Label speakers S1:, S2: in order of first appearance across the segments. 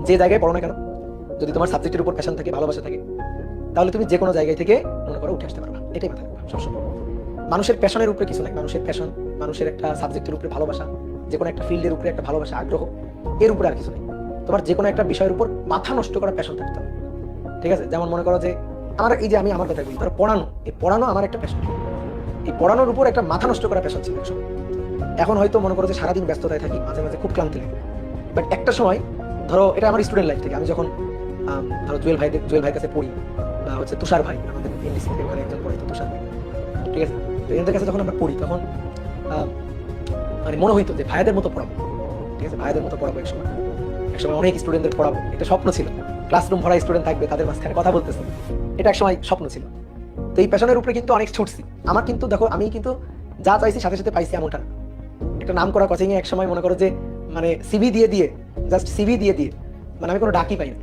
S1: যে জায়গায় পড়ো না কেন, যদি তোমার সাবজেক্টের উপর প্যাশন থাকে, ভালোবাসা থাকে, তাহলে তুমি যে কোনো জায়গায় থেকে মনে করো উঠে আসতে পারবা। এটাই মাথায় রাখবা সবসময়। মানুষের প্যাশনের উপরে কিছু নাই। মানুষের প্যাশন, মানুষের একটা সাবজেক্টের উপরে ভালোবাসা, যে কোনো একটা ফিল্ডের উপরে একটা ভালোবাসা, আগ্রহ, এর উপরে আর কিছু নেই। তোমার যে কোনো একটা বিষয়ের উপর মাথা নষ্ট করা প্যাশন থাকতে হবে। ঠিক আছে? যেমন মনে করো যে আমার এই যে আমি আমার কথা বলি, ধরো পড়ানো, এই পড়ানো আমার একটা প্যাশন। এই পড়ানোর উপর একটা মাথা নষ্ট করা প্যাশন ছিল একসময়। এখন হয়তো মনে করো যে সারাদিন ব্যস্ততায় থাকি, মাঝে মাঝে খুব ক্লান্তি লাগে। বাট একটা সময় ধরো, এটা আমার স্টুডেন্ট লাইফ থেকে, আমি যখন ধরো জুয়েল ভাইয়ের কাছে পড়ি, বা হচ্ছে তুষার ভাই, আমাদের ইংলিশে ওখানে একজন পড়ে, তো তুষার ভাই, ঠিক আছে, তো এদের কাছে যখন আমরা পড়ি তখন মানে মনে হইতো যে ভাইয়াদের মতো পড়াবো। ঠিক আছে, ভাইয়াদের মতো পড়াবো। একসময় অনেক স্টুডেন্টদের পড়াবো, এটা স্বপ্ন ছিল। ক্লাসরুম ভরা স্টুডেন্ট থাকবে, তাদের মাঝখানে কথা বলতেছে, এটা একসময় স্বপ্ন ছিল। তো এই প্যাশনের উপরে কিন্তু অনেক ছুটছি আমার। কিন্তু দেখো, আমি কিন্তু যা চাইছি সাথে সাথে পাইছি এমনটা না। একটা নাম করা কোচিং এ এক সময় মনে করো যে মানে সিভি দিয়ে দিয়ে, জাস্ট সিভি দিয়ে দিয়ে, মানে আমি কোনো ডাকি পাই না।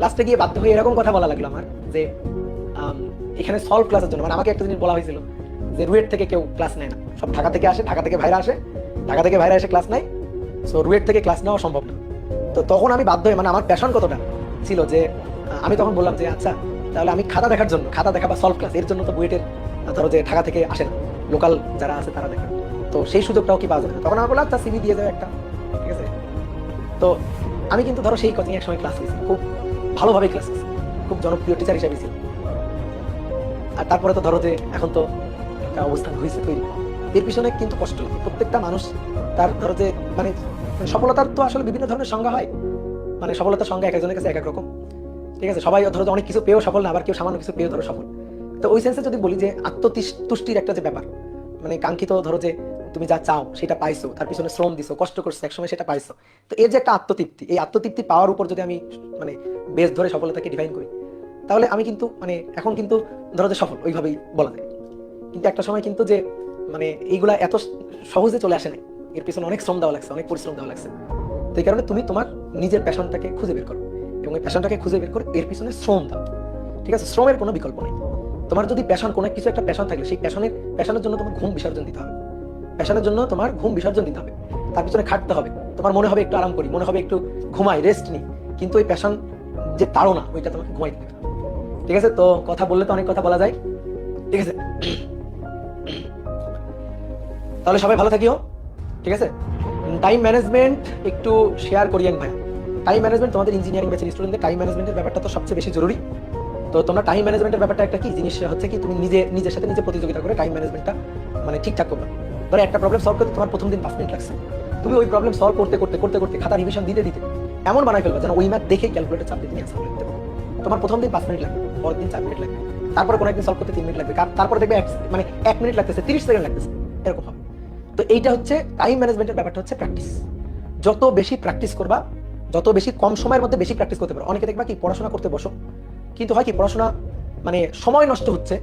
S1: লাস্টে গিয়ে বাধ্য হয়ে এরকম কথা বলা লাগলো আমার যে এখানে সলভ ক্লাসের জন্য, মানে আমাকে একটা জিনিস বলা হয়েছিল যে রুয়েট থেকে কেউ ক্লাস নেয় না, সব ঢাকা থেকে আসে, ঢাকা থেকে ভাইরা আসে, ঢাকা থেকে ভাইরা এসে ক্লাস নেয়, সো রুয়েট থেকে ক্লাস নেওয়া সম্ভব না। তো তখন আমি বাধ্য হয়ে, মানে আমার প্যাশন কতটা ছিল যে আমি তখন বললাম যে আচ্ছা, তাহলে আমি খাতা দেখার জন্য, খাতা দেখা বা সলভ ক্লাস এর জন্য তো বুয়েটের ধরো যে ঢাকা থেকে আসে না, লোকাল যারা আছে তারা দেখে, তো সেই সুযোগটাও কি পাওয়া যাবে। তখন আমি বললাম আচ্ছা সিভি দিয়ে যাবে একটা, ঠিক আছে। তো আমি কিন্তু ধরো সেই কোচিং এক সময় ক্লাস নিয়েছি, খুব ভালোভাবে ক্লাস নিয়েছি, খুব জনপ্রিয় টিচার হিসেবে ছিল। আর তারপরে তো ধরো যে এখন তো একটা অবস্থান হয়েছে তৈরি, এর পিছনে কিন্তু কষ্ট লাগে। প্রত্যেকটা মানুষ তার ধরো যে মানে সফলতার তো আসলে বিভিন্ন ধরনের সংজ্ঞা হয়, মানে সফলতার সংজ্ঞা এক একজনের কাছে এক এক রকম। ঠিক আছে, সবাই ধরো অনেক কিছু পেয়েও সফল না, আবার কেউ সামান্য কিছু পেয়েও ধরো সফল। তো ওই সেন্সে যদি বলি যে আত্মতুষ্টির একটা যে ব্যাপার, মানে কাঙ্ক্ষিত ধরো যে তুমি যা চাও সেটা পাইছো, তার পিছনে শ্রম দিছো, কষ্ট করছো, একসময় সেটা পাইছো, তো এর যে একটা আত্মতৃপ্তি, এই আত্মতৃপ্তি পাওয়ার উপর যদি আমি মানে বেস ধরে সফলতাকে ডিফাইন করি, তাহলে আমি কিন্তু মানে এখন কিন্তু ধরো যে সফল ওইভাবেই বলা যায়। কিন্তু একটা সময় কিন্তু যে মানে এইগুলা এত সহজে চলে আসে না, এর পিছনে অনেক শ্রম দেওয়া লাগছে, অনেক পরিশ্রম দেওয়া লাগছে। তো এই কারণে তুমি তোমার নিজের প্যাশনটাকে খুঁজে বের করো, এবং এই প্যাশনটাকে খুঁজে বের করে এর পিছনে শ্রম দাও। ঠিক আছে, শ্রমের কোনো বিকল্প নেই। তোমার যদি প্যাশন, কোনো কিছু একটা প্যাশন থাকলে, সেই প্যাশনের জন্য তোমার ঘুম বিসর্জন দিতে হবে। প্যাশনের জন্য তোমার ঘুম বিসর্জন দিতে হবে, তার পিছনে খাটতে হবে। তোমার মনে হবে একটু আরাম করি, মনে হবে একটু ঘুমাই, রেস্ট নিই, কিন্তু ওই প্যাশন যে তাড়না, ওইটা তোমাকে ঘুমাই দিতে হবে। ঠিক আছে, তো কথা বললে তো অনেক কথা বলা যায়। ঠিক আছে, তাহলে সবাই ভালো থাকিও। ঠিক আছে, টাইম ম্যানেজমেন্ট একটু শেয়ার করিয়েন ভাই। টাইম ম্যানেজমেন্ট তোমাদের ইঞ্জিনিয়ারিং ব্যাচের স্টুডেন্টদের টাইম ম্যানেজমেন্টের ব্যাপারটা তো সবচেয়ে বেশি জরুরি। তো তোমরা টাইম ম্যানেজমেন্টের ব্যাপারটা একটা কি জিনিস হচ্ছে কি, তুমি নিজের সাথে নিজে প্রতিযোগিতা করে টাইম ম্যানেজমেন্টটা মানে ঠিকঠাক করবে। ধরো একটা প্রবলেম সলভ করতে তোমার প্রথম দিন 5 মিনিট লাগছে, তুমি ওই প্রবলেম সলভ করতে করতে করতে করতে খাতা রিভিশন দিতে দিতে এমন বানাই ফেলবে যেন ওই ম্যাথ দেখে ক্যালকুলেটর চাপ দিয়ে তুমি অ্যান্সার করতে পারো। তোমার প্রথম দিন 5 মিনিট লাগবে, পরের দিন 4 মিনিট লাগবে, তারপরে কোনো একদিন সলভ করতে 3 মিনিট লাগবে, তারপরে দেখবে মানে 1 মিনিট লাগতেছে, 30 সেকেন্ড লাগতেছে, এরকম হবে। তো এইটা হচ্ছে টাইম ম্যানেজমেন্টের ব্যাপারটা, হচ্ছে প্র্যাকটিস। যত বেশি প্র্যাকটিস করবা, যত বেশি কম সময়ের মধ্যে বেশি প্র্যাকটিস করতে পারো। অনেকে দেখবা কি পড়াশোনা করতে বসো, কিন্তু হয় কি পড়াশোনা মানে সময় নষ্ট হচ্ছে,